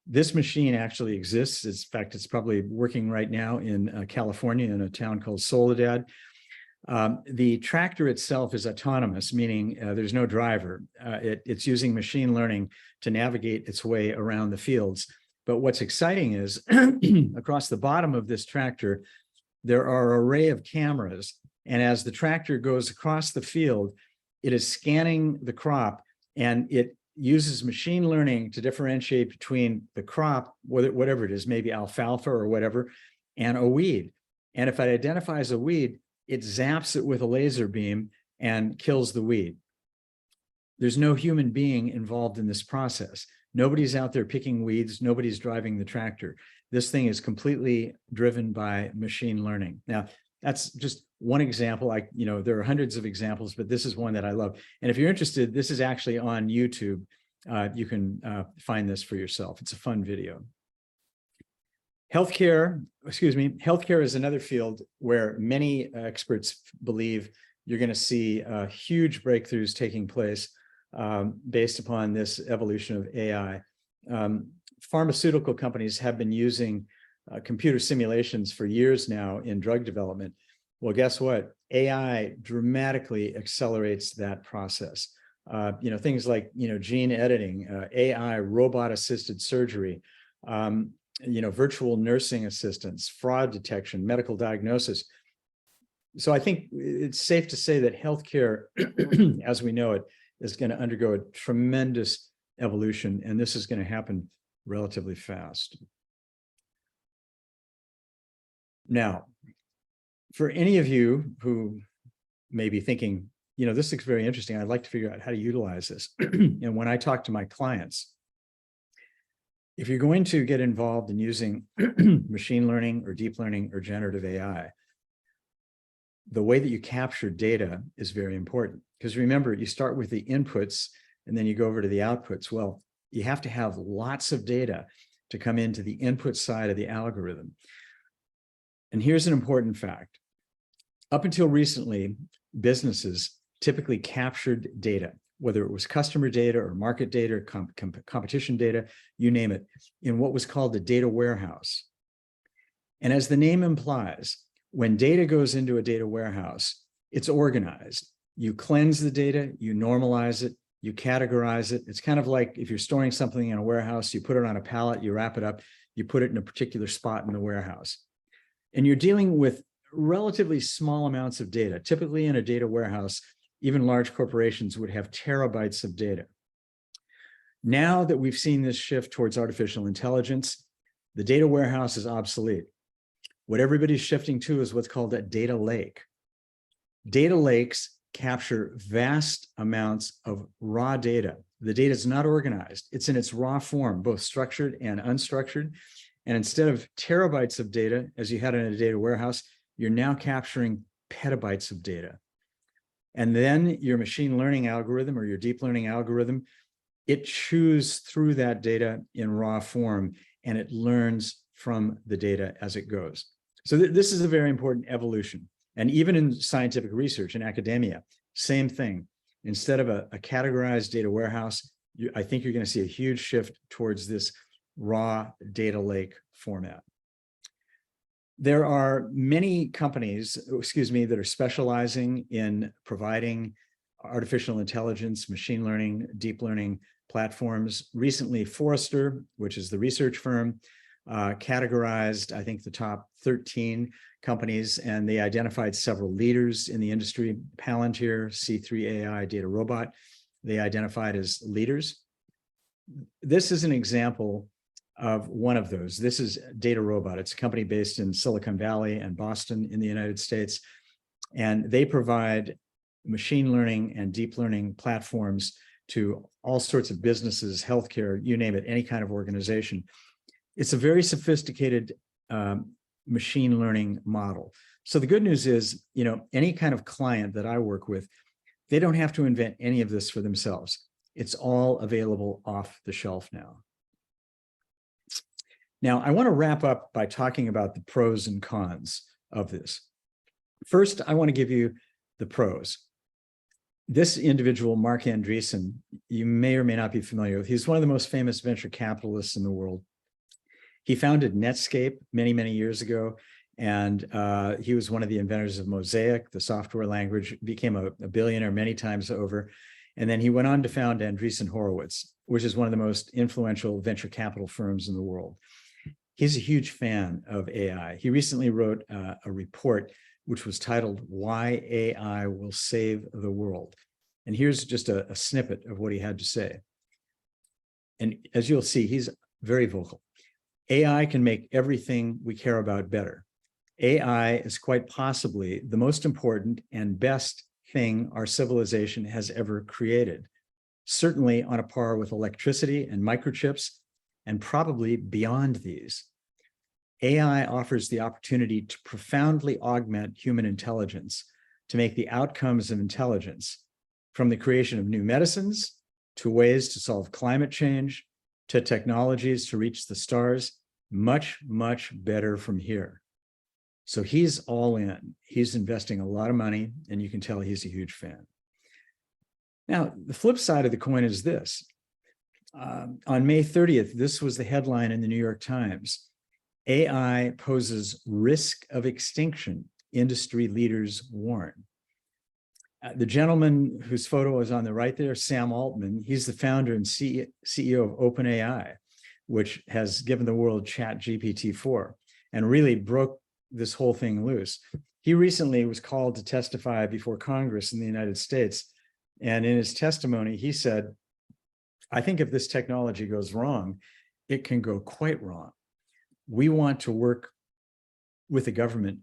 Speaker 2: This machine actually exists. In fact, it's probably working right now in California in a town called Soledad. The tractor itself is autonomous, meaning there's no driver. It's using machine learning to navigate its way around the fields. But what's exciting is across the bottom of this tractor, there are an array of cameras. And as the tractor goes across the field, it is scanning the crop, and it uses machine learning to differentiate between the crop, whatever it is, maybe alfalfa or whatever, and a weed. And if it identifies a weed, it zaps it with a laser beam and kills the weed. There's no human being involved in this process. Nobody's out there picking weeds. Nobody's driving the tractor. This thing is completely driven by machine learning. Now, that's just one example. There are hundreds of examples, but this is one that I love. And if you're interested, this is actually on YouTube. You can find this for yourself. It's a fun video. Healthcare is another field where many experts believe you're going to see huge breakthroughs taking place based upon this evolution of AI. Pharmaceutical companies have been using computer simulations for years now in drug development. Well, guess what? AI dramatically accelerates that process. Things like, gene editing, AI, robot-assisted surgery, virtual nursing assistants, fraud detection, medical diagnosis. So I think it's safe to say that healthcare, as we know it, is going to undergo a tremendous evolution, and this is going to happen relatively fast. Now, for any of you who may be thinking, this looks very interesting, I'd like to figure out how to utilize this. And when I talk to my clients, if you're going to get involved in using machine learning or deep learning or generative AI, the way that you capture data is very important. Because remember, you start with the inputs and then you go over to the outputs. Well, you have to have lots of data to come into the input side of the algorithm. And here's an important fact. Up until recently, businesses typically captured data, whether it was customer data or market data, or competition data, you name it, in what was called the data warehouse. And as the name implies, when data goes into a data warehouse, it's organized. You cleanse the data, you normalize it, you categorize it. It's kind of like if you're storing something in a warehouse, you put it on a pallet, you wrap it up, you put it in a particular spot in the warehouse. And you're dealing with relatively small amounts of data. Typically in a data warehouse, even large corporations would have terabytes of data. Now that we've seen this shift towards artificial intelligence, the data warehouse is obsolete. What everybody's shifting to is what's called a data lake. Data lakes capture vast amounts of raw data. The data is not organized. It's in its raw form, both structured and unstructured. And instead of terabytes of data, as you had in a data warehouse, you're now capturing petabytes of data. And then your machine learning algorithm or your deep learning algorithm, it chews through that data in raw form and it learns from the data as it goes. So this is a very important evolution. And even in scientific research and academia, same thing. Instead of a categorized data warehouse, I think you're going to see a huge shift towards this raw data lake format. There are many companies, that are specializing in providing artificial intelligence, machine learning, deep learning platforms. Recently, Forrester, which is the research firm, categorized, I think, the top 13 companies, and they identified several leaders in the industry. Palantir, C3 AI, Data Robot, they identified as leaders. This is an example of one of those. This is Data Robot. It's a company based in Silicon Valley and Boston in the United States. And they provide machine learning and deep learning platforms to all sorts of businesses, healthcare, you name it, any kind of organization. It's a very sophisticated machine learning model. So the good news is, any kind of client that I work with, they don't have to invent any of this for themselves. It's all available off the shelf now. Now, I want to wrap up by talking about the pros and cons of this. First, I want to give you the pros. This individual, Mark Andreessen, you may or may not be familiar with. He's one of the most famous venture capitalists in the world. He founded Netscape many, many years ago, and he was one of the inventors of Mosaic, the software language, became a billionaire many times over. And then he went on to found Andreessen Horowitz, which is one of the most influential venture capital firms in the world. He's a huge fan of AI. He recently wrote a report which was titled "Why AI Will Save the World." And here's just a snippet of what he had to say. And as you'll see, he's very vocal. AI can make everything we care about better. AI is quite possibly the most important and best thing our civilization has ever created, certainly on a par with electricity and microchips, and probably beyond these. AI offers the opportunity to profoundly augment human intelligence, to make the outcomes of intelligence, from the creation of new medicines, to ways to solve climate change, to technologies to reach the stars, much, much better from here. So he's all in. He's investing a lot of money, and you can tell he's a huge fan. Now, the flip side of the coin is this. On May 30th, this was the headline in the New York Times. AI poses risk of extinction, industry leaders warn. The gentleman whose photo is on the right there, Sam Altman, he's the founder and CEO of OpenAI, which has given the world ChatGPT-4 and really broke this whole thing loose. He recently was called to testify before Congress in the United States. And in his testimony, he said, I think if this technology goes wrong, it can go quite wrong. We want to work with the government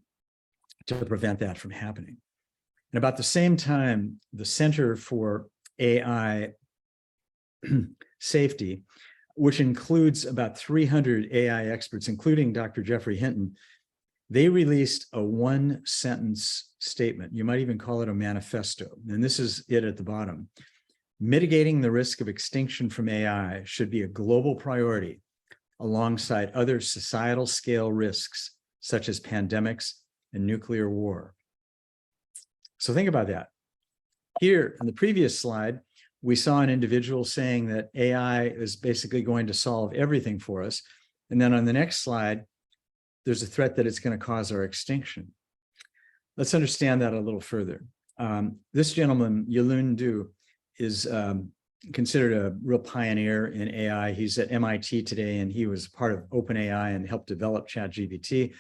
Speaker 2: to prevent that from happening. And about the same time, the Center for AI Safety, which includes about 300 AI experts, including Dr. Jeffrey Hinton, they released a one-sentence statement. You might even call it a manifesto. And this is it at the bottom. Mitigating the risk of extinction from AI should be a global priority alongside other societal scale risks, such as pandemics and nuclear war. So think about that. Here on the previous slide, we saw an individual saying that AI is basically going to solve everything for us. And then on the next slide, there's a threat that it's going to cause our extinction. Let's understand that a little further. This gentleman, Yulun Du, is considered a real pioneer in AI. He's at MIT today, and he was part of OpenAI and helped develop ChatGPT.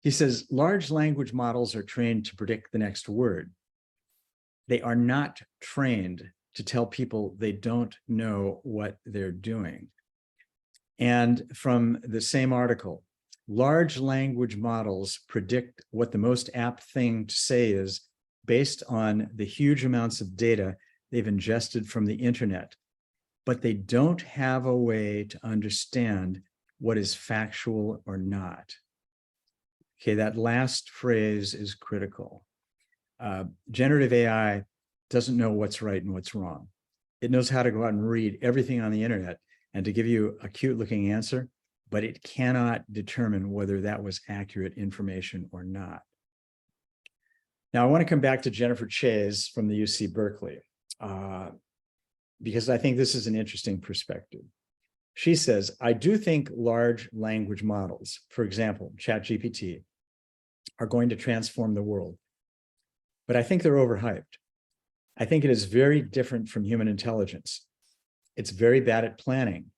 Speaker 2: He says, large language models are trained to predict the next word. They are not trained to tell people they don't know what they're doing. And from the same article, large language models predict what the most apt thing to say is based on the huge amounts of data they've ingested from the internet, but they don't have a way to understand what is factual or not. Okay, that last phrase is critical. Generative AI doesn't know what's right and what's wrong. It knows how to go out and read everything on the internet and to give you a cute looking answer, but it cannot determine whether that was accurate information or not. Now, I want to come back to Jennifer Chase from the UC Berkeley, because I think this is an interesting perspective. She says, I do think large language models, for example, ChatGPT, are going to transform the world, but I think they're overhyped. I think it is very different from human intelligence. It's very bad at planning.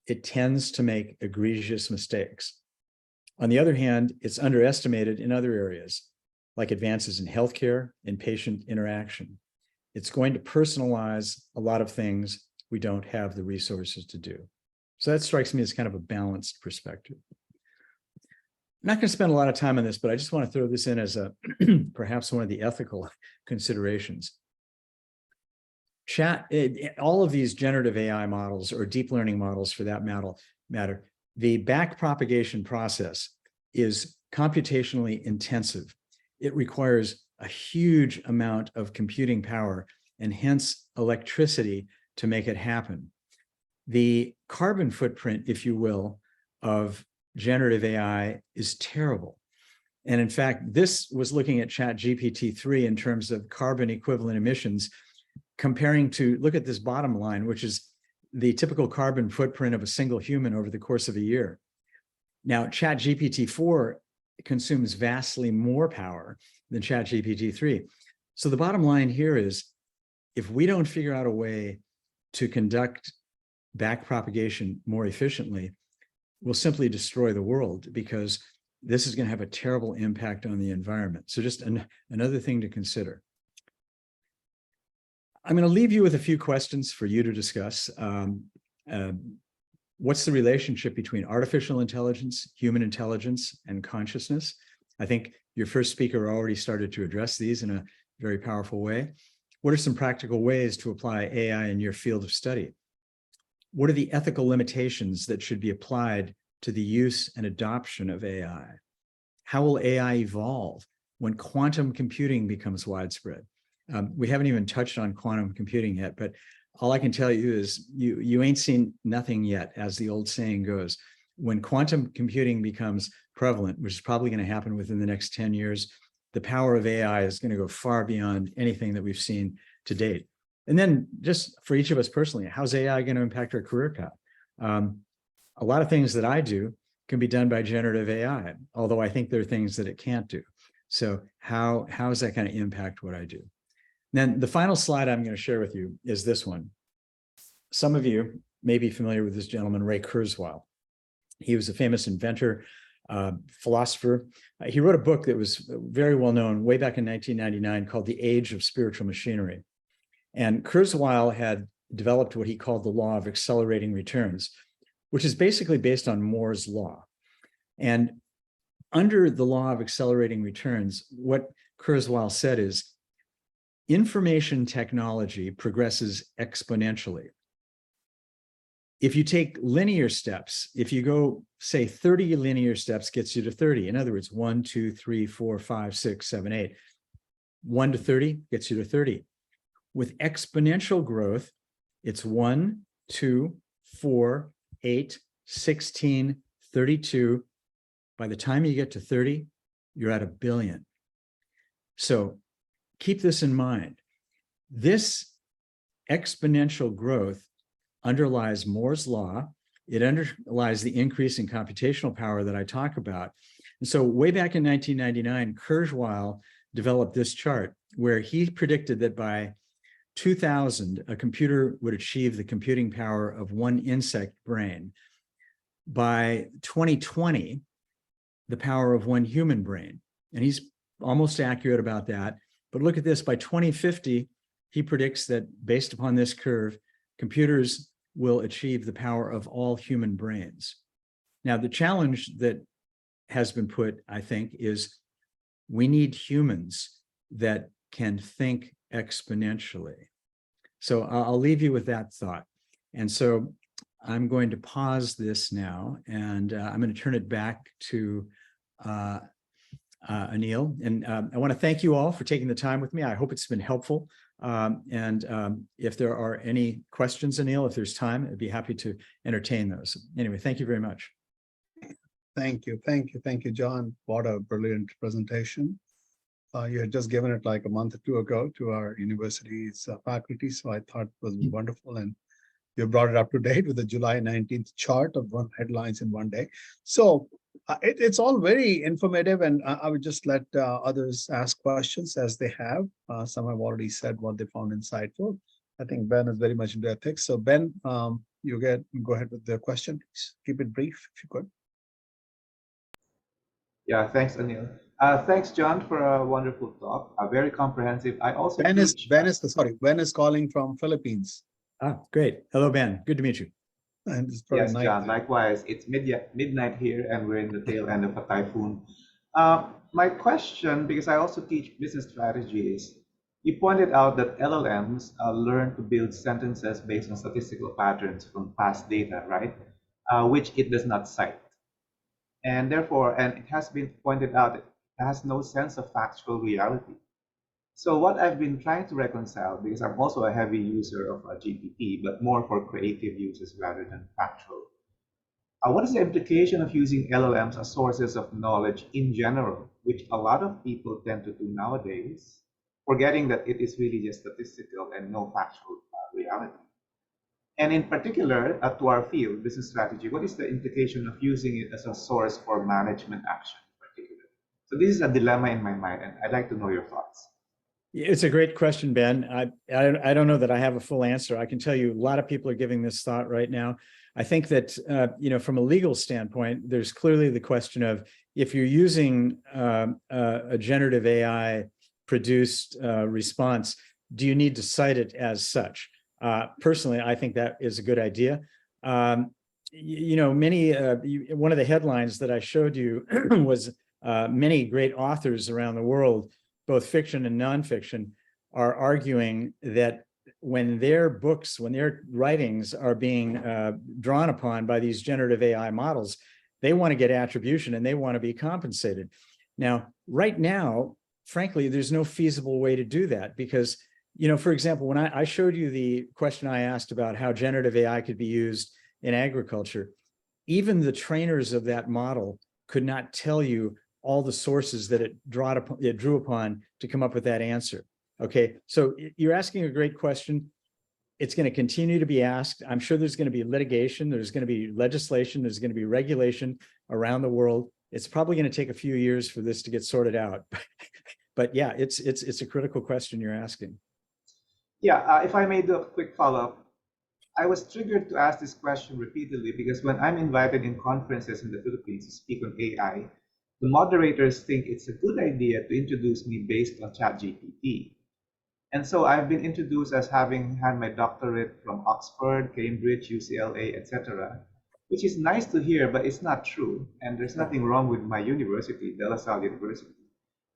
Speaker 2: It tends to make egregious mistakes. On the other hand, it's underestimated in other areas, like advances in healthcare and patient interaction. It's going to personalize a lot of things we don't have the resources to do. So that strikes me as kind of a balanced perspective. I'm not going to spend a lot of time on this, but I just want to throw this in as a perhaps one of the ethical considerations. All of these generative AI models or deep learning models for that matter, the back propagation process is computationally intensive. It requires a huge amount of computing power and hence electricity to make it happen. The carbon footprint, if you will, of generative AI is terrible. And in fact, this was looking at ChatGPT-3 in terms of carbon equivalent emissions, comparing to, look at this bottom line, which is the typical carbon footprint of a single human over the course of a year. Now, ChatGPT-4 consumes vastly more power than ChatGPT-3. So the bottom line here is, if we don't figure out a way to conduct back propagation more efficiently, we'll simply destroy the world, because this is going to have a terrible impact on the environment. So just another thing to consider. I'm going to leave you with a few questions for you to discuss. What's the relationship between artificial intelligence, human intelligence, and consciousness? I think your first speaker already started to address these in a very powerful way. What are some practical ways to apply AI in your field of study? What are the ethical limitations that should be applied to the use and adoption of AI? How will AI evolve when quantum computing becomes widespread? We haven't even touched on quantum computing yet, but all I can tell you is you ain't seen nothing yet, as the old saying goes. When quantum computing becomes prevalent, which is probably going to happen within the next 10 years, the power of AI is going to go far beyond anything that we've seen to date. And then just for each of us personally, how's AI going to impact our career path? A lot of things that I do can be done by generative AI, although I think there are things that it can't do. So how is that going to impact what I do? Then the final slide I'm going to share with you is this one. Some of you may be familiar with this gentleman, Ray Kurzweil. He was a famous inventor, philosopher. He wrote a book that was very well known way back in 1999 called The Age of Spiritual Machinery. And Kurzweil had developed what he called the law of accelerating returns, which is basically based on Moore's law. And under the law of accelerating returns, what Kurzweil said is, information technology progresses exponentially. If you take linear steps, if you go, say, 30 linear steps gets you to 30. In other words, 1, 2, 3, 4, 5, 6, 7, 8. 1 to 30 gets you to 30. With exponential growth, it's 1, 2, 4, 8, 16, 32. By the time you get to 30, you're at 1 billion. So keep this in mind. This exponential growth underlies Moore's law. It underlies the increase in computational power that I talk about. And so way back in 1999, Kurzweil developed this chart where he predicted that by 2000, a computer would achieve the computing power of one insect brain. By 2020, the power of one human brain. And he's almost accurate about that. But look at this, by 2050, he predicts that based upon this curve, computers will achieve the power of all human brains. Now, the challenge that has been put, I think, is we need humans that can think exponentially. So I'll leave you with that thought. And so I'm going to pause this now, and I'm going to turn it back to Anil. And I want to thank you all for taking the time with me. I hope it's been helpful. If there are any questions, Anil, if there's time, I'd be happy to entertain those. Anyway, thank you very much.
Speaker 1: Thank you. Thank you. Thank you, John. What a brilliant presentation. You had just given it like a month or two ago to our university's faculty, so I thought it was wonderful. And you brought it up to date with the July 19th chart of headlines in one day. So it's all very informative, and I would just let others ask questions as they have. Some have already said what they found insightful. I think Ben is very much into ethics. So Ben, you go ahead with the question, please. Keep it brief if you could.
Speaker 3: Yeah, thanks, Anil. Thanks, John, for a wonderful talk. Very comprehensive. I also
Speaker 1: Ben is calling from Philippines.
Speaker 2: Ah, great. Hello, Ben. Good to meet you.
Speaker 1: And it's probably
Speaker 3: Yes,
Speaker 1: night
Speaker 3: John.
Speaker 1: there.
Speaker 3: Likewise, it's midnight here, and we're in the tail end of a typhoon. My question, because I also teach business strategy, is you pointed out that LLMs learn to build sentences based on statistical patterns from past data, right? Which it does not cite. And therefore, and it has been pointed out, it has no sense of factual reality. So what I've been trying to reconcile, because I'm also a heavy user of GPT, but more for creative uses rather than factual. What is the implication of using LLMs as sources of knowledge in general, which a lot of people tend to do nowadays, forgetting that it is really just statistical and no factual reality? And in particular, to our field, business strategy, what is the implication of using it as a source for management action in particular? So this is a dilemma in my mind, and I'd like to know your thoughts.
Speaker 2: It's a great question, Ben. I don't know that I have a full answer. I can tell you a lot of people are giving this thought right now. I think that, from a legal standpoint, there's clearly the question of if you're using a generative AI produced response, do you need to cite it as such? Personally, I think that is a good idea. One of the headlines that I showed you was many great authors around the world, both fiction and nonfiction, are arguing that when their books, when their writings are being drawn upon by these generative AI models, they want to get attribution and they want to be compensated. Now, right now, frankly, there's no feasible way to do that because, for example, when I showed you the question I asked about how generative AI could be used in agriculture, even the trainers of that model could not tell you all the sources that it drew upon to come up with that answer. Okay, so you're asking a great question. It's going to continue to be asked. I'm sure there's going to be litigation, there's going to be legislation, there's going to be regulation around the world. It's probably going to take a few years for this to get sorted out. But yeah, it's a critical question you're asking.
Speaker 3: Yeah, if I may do a quick follow-up. I was triggered to ask this question repeatedly because when I'm invited in conferences in the Philippines to speak on AI, the moderators think it's a good idea to introduce me based on ChatGPT. And so I've been introduced as having had my doctorate from Oxford, Cambridge, UCLA, etc., which is nice to hear, but it's not true. And there's nothing wrong with my university, De La Salle University.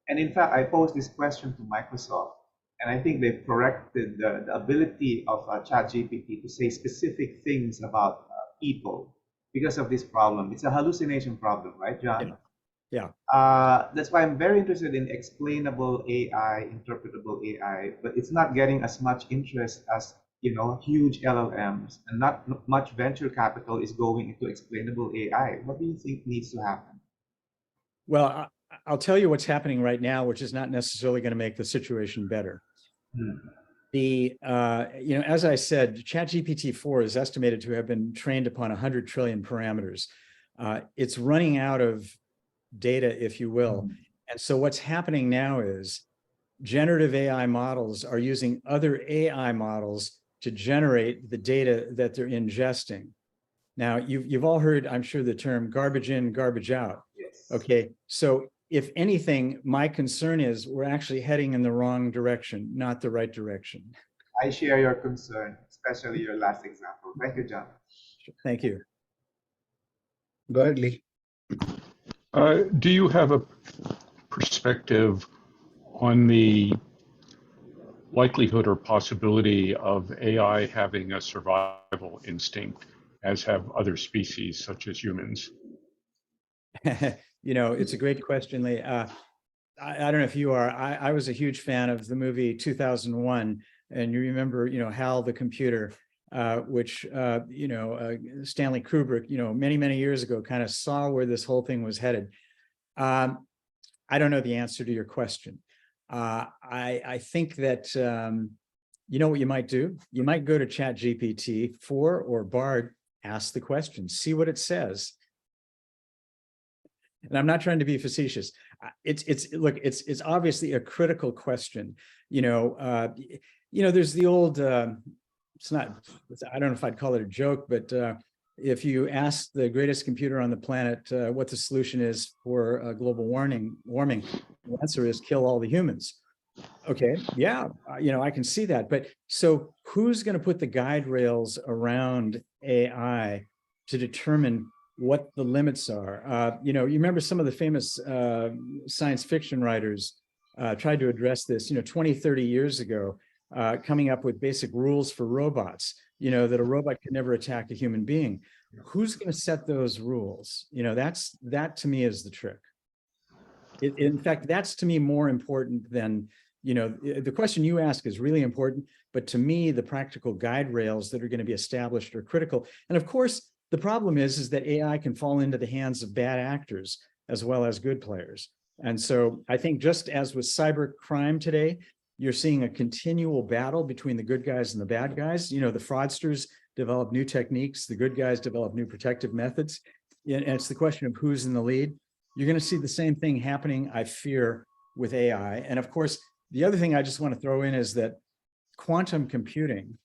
Speaker 3: And in fact, I posed this question to Microsoft, and I think they've corrected the ability of ChatGPT to say specific things about people because of this problem. It's a hallucination problem, right, John?
Speaker 2: Yeah.
Speaker 3: That's why I'm very interested in explainable AI, interpretable AI, but it's not getting as much interest as huge LLMs, and not much venture capital is going into explainable AI. What do you think needs to happen?
Speaker 2: Well, I'll tell you what's happening right now, which is not necessarily going to make the situation better. As I said, ChatGPT-4 is estimated to have been trained upon 100 trillion parameters. It's running out of data, if you will. And so what's happening now is generative AI models are using other AI models to generate the data that they're ingesting. Now, you've all heard, I'm sure, the term garbage in, garbage out.
Speaker 3: Yes.
Speaker 2: Okay, so if anything, my concern is we're actually heading in the wrong direction, not the right direction.
Speaker 3: I share your concern, especially your last example. Thank you, John.
Speaker 2: Thank you.
Speaker 1: Go ahead, Lee.
Speaker 4: Do you have a perspective on the likelihood or possibility of AI having a survival instinct, as have other species such as humans?
Speaker 2: It's a great question, Lee. I don't know if you are. I was a huge fan of the movie 2001, and you remember, HAL the computer, which Stanley Kubrick, many years ago, kind of saw where this whole thing was headed. I don't know the answer to your question. I think that what you might do? You might go to ChatGPT-4 or Bard, ask the question, see what it says. And I'm not trying to be facetious. It's obviously a critical question. There's the old, I don't know if I'd call it a joke, but if you ask the greatest computer on the planet what the solution is for global warming, the answer is kill all the humans. Okay, yeah, I can see that. But so who's going to put the guide rails around AI to determine what the limits are? You remember some of the famous science fiction writers tried to address this, 20, 30 years ago, coming up with basic rules for robots, that a robot can never attack a human being. Who's going to set those rules? That to me is the trick. In fact, that's to me more important than, the question you ask is really important, but to me, the practical guide rails that are going to be established are critical. And of course, the problem is that AI can fall into the hands of bad actors as well as good players. And so I think just as with cyber crime today, you're seeing a continual battle between the good guys and the bad guys. The fraudsters develop new techniques, the good guys develop new protective methods. And it's the question of who's in the lead. You're going to see the same thing happening, I fear, with AI. And of course, the other thing I just want to throw in is that quantum computing,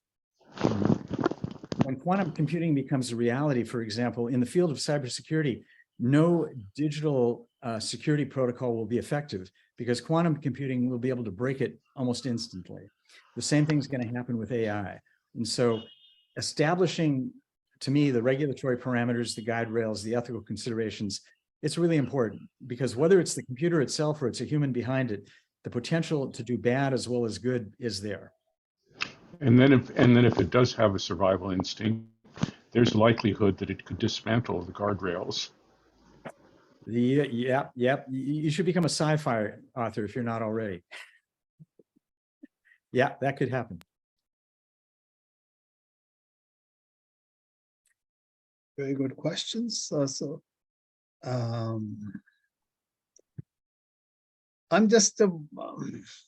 Speaker 2: when quantum computing becomes a reality, for example, in the field of cybersecurity, no digital security protocol will be effective because quantum computing will be able to break it almost instantly. The same thing is going to happen with AI. And so establishing, to me, the regulatory parameters, the guide rails, the ethical considerations, it's really important because whether it's the computer itself or it's a human behind it, the potential to do bad as well as good is there. And then
Speaker 4: if it does have a survival instinct, there's likelihood that it could dismantle the guardrails.
Speaker 2: Yep. You should become a sci-fi author if you're not already. Yeah, that could happen.
Speaker 1: Very good questions. I'm just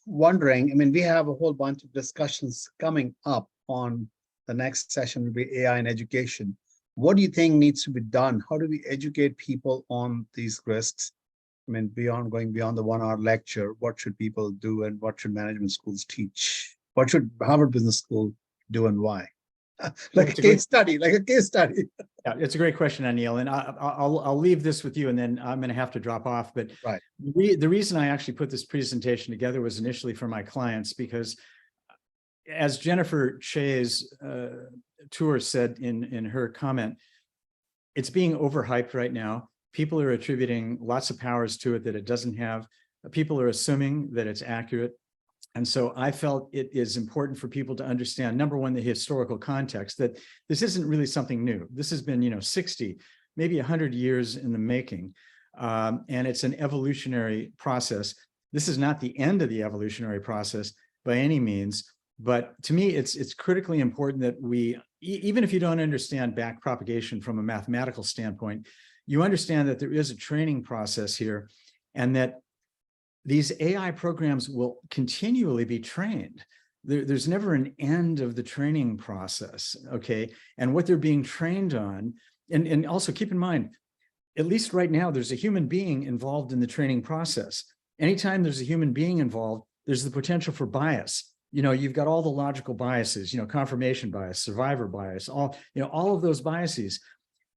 Speaker 1: wondering, I mean, we have a whole bunch of discussions coming up on the next session will be AI in education. What do you think needs to be done? How do we educate people on these risks? I mean, going beyond the 1-hour lecture, what should people do and what should management schools teach? What should Harvard Business School do and why? like a case study.
Speaker 2: Yeah, it's a great question, Anil, and I'll leave this with you, and then I'm going to have to drop off. But
Speaker 1: right.
Speaker 2: The reason I actually put this presentation together was initially for my clients, because as Jennifer Shea's tour said in her comment, it's being overhyped right now. People are attributing lots of powers to it that it doesn't have. People are assuming that it's accurate. And so I felt it is important for people to understand, number one, the historical context, that this isn't really something new. This has been, 60, maybe 100 years in the making. And it's an evolutionary process. This is not the end of the evolutionary process by any means. But to me, it's critically important that we, even if you don't understand back propagation from a mathematical standpoint, you understand that there is a training process here and that these AI programs will continually be trained. There's never an end of the training process, okay? And what they're being trained on, and also keep in mind, at least right now, there's a human being involved in the training process. Anytime there's a human being involved, there's the potential for bias. You've got all the logical biases, confirmation bias, survivor bias, all of those biases.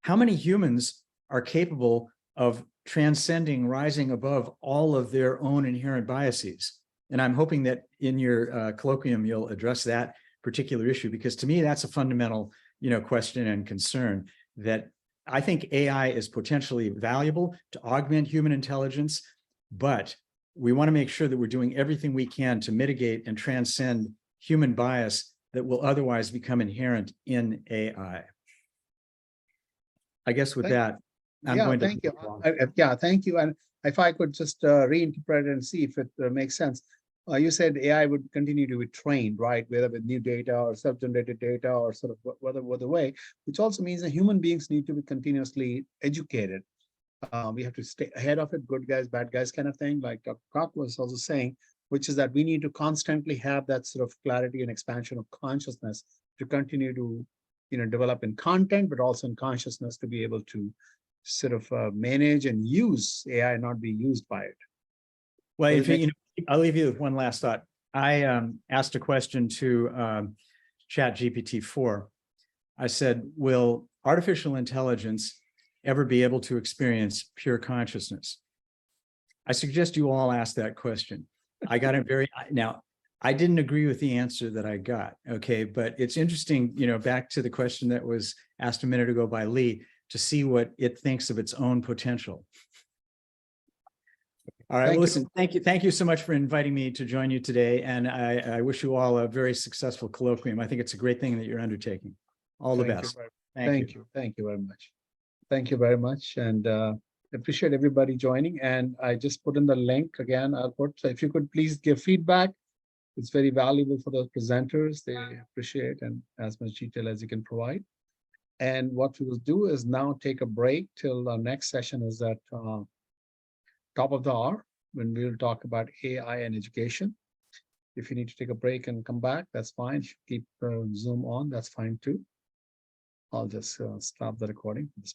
Speaker 2: How many humans are capable of transcending, rising above all of their own inherent biases? And I'm hoping that in your colloquium, you'll address that particular issue, because to me, that's a fundamental, question and concern, that I think AI is potentially valuable to augment human intelligence, but we want to make sure that we're doing everything we can to mitigate and transcend human bias that will otherwise become inherent in AI. I guess with that, I'm going to.
Speaker 1: Thank you. Thank you. And if I could just reinterpret it and see if it makes sense. You said AI would continue to be trained, right? Whether with new data or self-generated data or sort of whatever way, which also means that human beings need to be continuously educated. We have to stay ahead of it, good guys, bad guys kind of thing, like Dr. Cock was also saying, which is that we need to constantly have that sort of clarity and expansion of consciousness to continue to, develop in content, but also in consciousness to be able to sort of manage and use AI, not be used by it.
Speaker 2: Well, if I'll leave you with one last thought. I asked a question to ChatGPT-4. I said, will artificial intelligence ever be able to experience pure consciousness? I suggest you all ask that question. I got it now, I didn't agree with the answer that I got. Okay, but it's interesting, back to the question that was asked a minute ago by Lee, to see what it thinks of its own potential. All right,
Speaker 1: Thank
Speaker 2: well,
Speaker 1: you.
Speaker 2: listen, thank you so much for inviting me to join you today. And I wish you all a very successful colloquium. I think it's a great thing that you're undertaking. All the
Speaker 1: Thank you
Speaker 2: best.
Speaker 1: very-
Speaker 2: Thank you.
Speaker 1: Thank you very much. Thank you very much. And appreciate everybody joining. And I just put in the link again. So if you could please give feedback. It's very valuable for the presenters. They appreciate and as much detail as you can provide. And what we will do is now take a break till our next session is at top of the hour, when we'll talk about AI and education. If you need to take a break and come back, that's fine. If you keep Zoom on, that's fine too. I'll just stop the recording. This